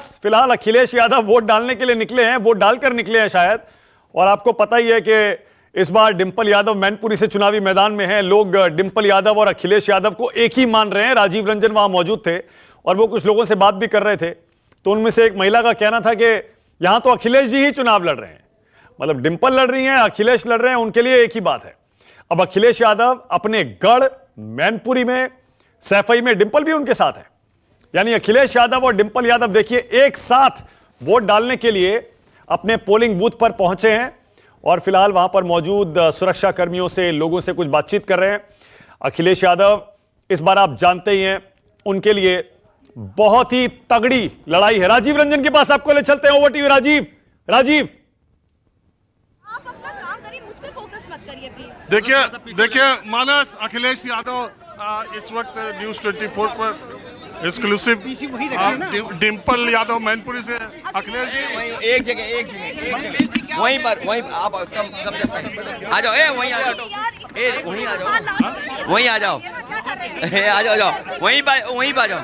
पास फिलहाल अखिलेश यादव वोट डालने के लिए निकले हैं, वोट डालकर निकले हैं शायद। और आपको पता ही है कि इस बार डिंपल यादव मैनपुरी से चुनावी मैदान में हैं। लोग डिंपल यादव और अखिलेश यादव को एक ही मान रहे हैं। राजीव रंजन वहां मौजूद थे और वो कुछ लोगों से बात भी कर रहे थे, तो उनमें से एक महिला का कहना था कि यहां तो अखिलेश जी ही चुनाव लड़ रहे हैं, मतलब डिंपल लड़ रही हैं, अखिलेश लड़ रहे हैं, उनके लिए एक ही बात है। अब अखिलेश यादव अपने गढ़ मैनपुरी में, सैफई में डिंपल भी उनके साथ है, यानी अखिलेश यादव और डिंपल यादव देखिए एक साथ वोट डालने के लिए अपने पोलिंग बूथ पर पहुंचे हैं और फिलहाल वहां पर मौजूद सुरक्षा कर्मियों से, लोगों से कुछ बातचीत कर रहे हैं। अखिलेश यादव इस बार आप जानते ही हैं, उनके लिए बहुत ही तगड़ी लड़ाई है। राजीव रंजन के पास आपको ले चलते हैं। Over to you Rajiv. Rajiv, आप अपना काम करिए, मुझ पे फोकस मत करिए प्लीज। देखिए मानस, अखिलेश यादव इस वक्त न्यूज 24 पर एक्सक्लूसिव डिंपल यादव मैनपुरी से। अखिलेश जी एक जगह वहीं आप कम जैसा आ जाओ, वहीं आ जाओ, वहीं आ जाओ, वहीं आ जाओ, आ जाओ, वहीं आ जाओ।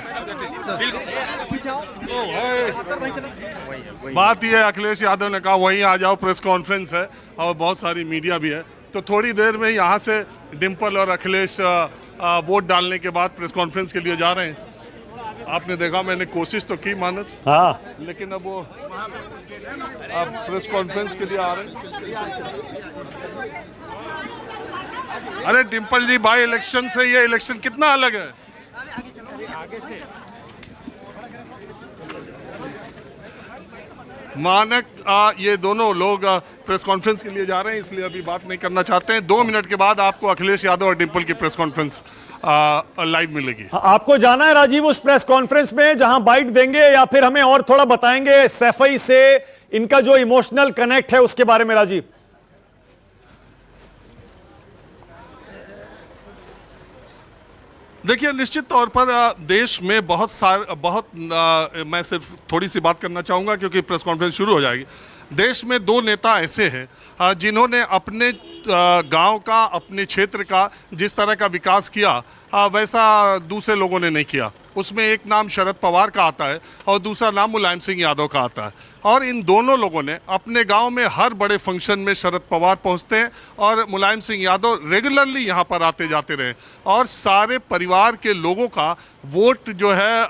बात यह है, अखिलेश यादव ने कहा वहीं आ जाओ, प्रेस कॉन्फ्रेंस है और बहुत सारी मीडिया भी है, तो थोड़ी देर में यहाँ से डिंपल और अखिलेश वोट डालने के बाद प्रेस कॉन्फ्रेंस के लिए जा रहे हैं। आपने देखा, मैंने कोशिश तो की मानस, हाँ, लेकिन अब वो प्रेस कॉन्फ्रेंस के लिए आ रहे हैं। अरे डिंपल जी, बाई इलेक्शन से ये इलेक्शन कितना अलग है। मानक, ये दोनों लोग प्रेस कॉन्फ्रेंस के लिए जा रहे हैं, इसलिए अभी बात नहीं करना चाहते हैं। 2 मिनट के बाद आपको अखिलेश यादव और डिंपल की प्रेस कॉन्फ्रेंस लाइव मिलेगी। आपको जाना है राजीव उस प्रेस कॉन्फ्रेंस में जहां बाइट देंगे, या फिर हमें और थोड़ा बताएंगे सैफई से इनका जो इमोशनल कनेक्ट है उसके बारे में? राजीव, देखिए, निश्चित तौर पर देश में मैं सिर्फ थोड़ी सी बात करना चाहूँगा क्योंकि प्रेस कॉन्फ्रेंस शुरू हो जाएगी। देश में 2 नेता ऐसे हैं जिन्होंने अपने गांव का, अपने क्षेत्र का जिस तरह का विकास किया वैसा दूसरे लोगों ने नहीं किया। उसमें एक नाम शरद पवार का आता है और दूसरा नाम मुलायम सिंह यादव का आता है। और इन दोनों लोगों ने अपने गांव में हर बड़े फंक्शन में शरद पवार पहुंचते हैं और मुलायम सिंह यादव रेगुलरली यहां पर आते जाते रहे। और सारे परिवार के लोगों का वोट जो है,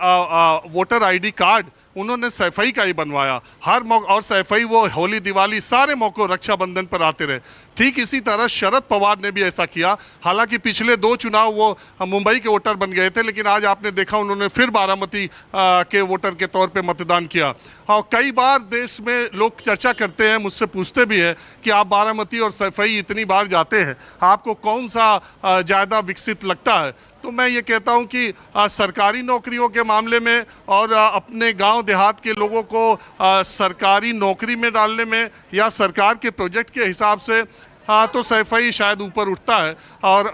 वोटर आईडी कार्ड उन्होंने सैफई का ही बनवाया हर मौका, और सैफई वो होली, दिवाली, सारे मौकों, रक्षाबंधन पर आते रहे। ठीक इसी तरह शरद पवार ने भी ऐसा किया। हालांकि पिछले 2 चुनाव वो मुंबई के वोटर बन गए थे, लेकिन आज आपने देखा उन्होंने फिर बारामती के वोटर के तौर पे मतदान किया। और कई बार देश में लोग चर्चा करते हैं, मुझसे पूछते भी हैं कि आप बारामती और सैफई इतनी बार जाते हैं, आपको कौन सा ज़्यादा विकसित लगता है? तो मैं ये कहता हूं कि सरकारी नौकरियों के मामले में और अपने गांव देहात के लोगों को सरकारी नौकरी में डालने में या सरकार के प्रोजेक्ट के हिसाब से तो सैफई शायद ऊपर उठता है। और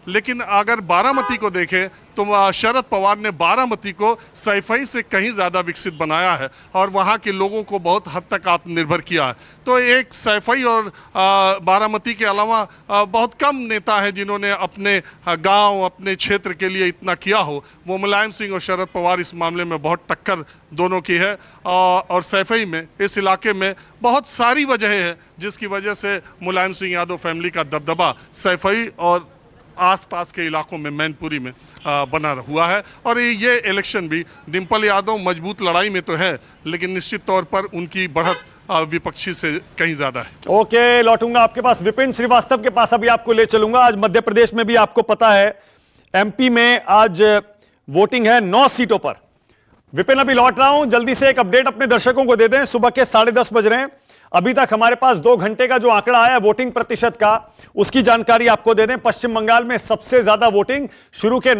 लेकिन अगर बारामती को देखें तो शरद पवार ने बारामती को सैफई से कहीं ज़्यादा विकसित बनाया है और वहाँ के लोगों को बहुत हद तक आत्मनिर्भर किया है। तो एक सैफई और बारामती के अलावा बहुत कम नेता है जिन्होंने अपने गांव, अपने क्षेत्र के लिए इतना किया हो। वो मुलायम सिंह और शरद पवार इस मामले में बहुत टक्कर दोनों की है। और सैफई में, इस इलाके में बहुत सारी वजह है जिसकी वजह से मुलायम सिंह यादव फैमिली का दबदबा सैफई और आसपास के इलाकों में, मैनपुरी में बना हुआ है। और ये इलेक्शन भी डिंपल यादव मजबूत लड़ाई में तो है, लेकिन निश्चित तौर पर उनकी बढ़त विपक्षी से कहीं ज्यादा है। ओके, लौटूंगा आपके पास। विपिन श्रीवास्तव के पास अभी आपको ले चलूंगा। आज मध्य प्रदेश में भी आपको पता है, एमपी में आज वोटिंग है 9 सीटों पर। विपिन, अभी लौट रहा हूं, जल्दी से एक अपडेट अपने दर्शकों को दे दें। सुबह के 10:30 बज रहे हैं। अभी तक हमारे पास 2 घंटे का जो आंकड़ा आया वोटिंग प्रतिशत का, उसकी जानकारी आपको दे दें। पश्चिम बंगाल में सबसे ज्यादा वोटिंग शुरू के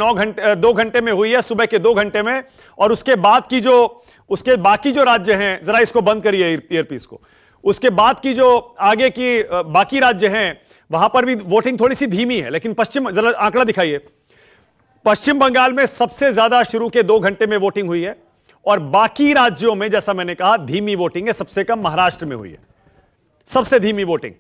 2 घंटे में हुई है, सुबह के 2 घंटे में। और उसके बाकी जो राज्य हैं, जरा इसको बंद करिए ईयरपीस को, उसके बाद की जो आगे की बाकी राज्य हैं वहां पर भी वोटिंग थोड़ी सी धीमी है। लेकिन जरा आंकड़ा दिखाइए। पश्चिम बंगाल में सबसे ज्यादा शुरू के 2 घंटे में वोटिंग हुई है और बाकी राज्यों में, जैसा मैंने कहा, धीमी वोटिंग है। सबसे कम महाराष्ट्र में हुई है, सबसे धीमी वोटिंग।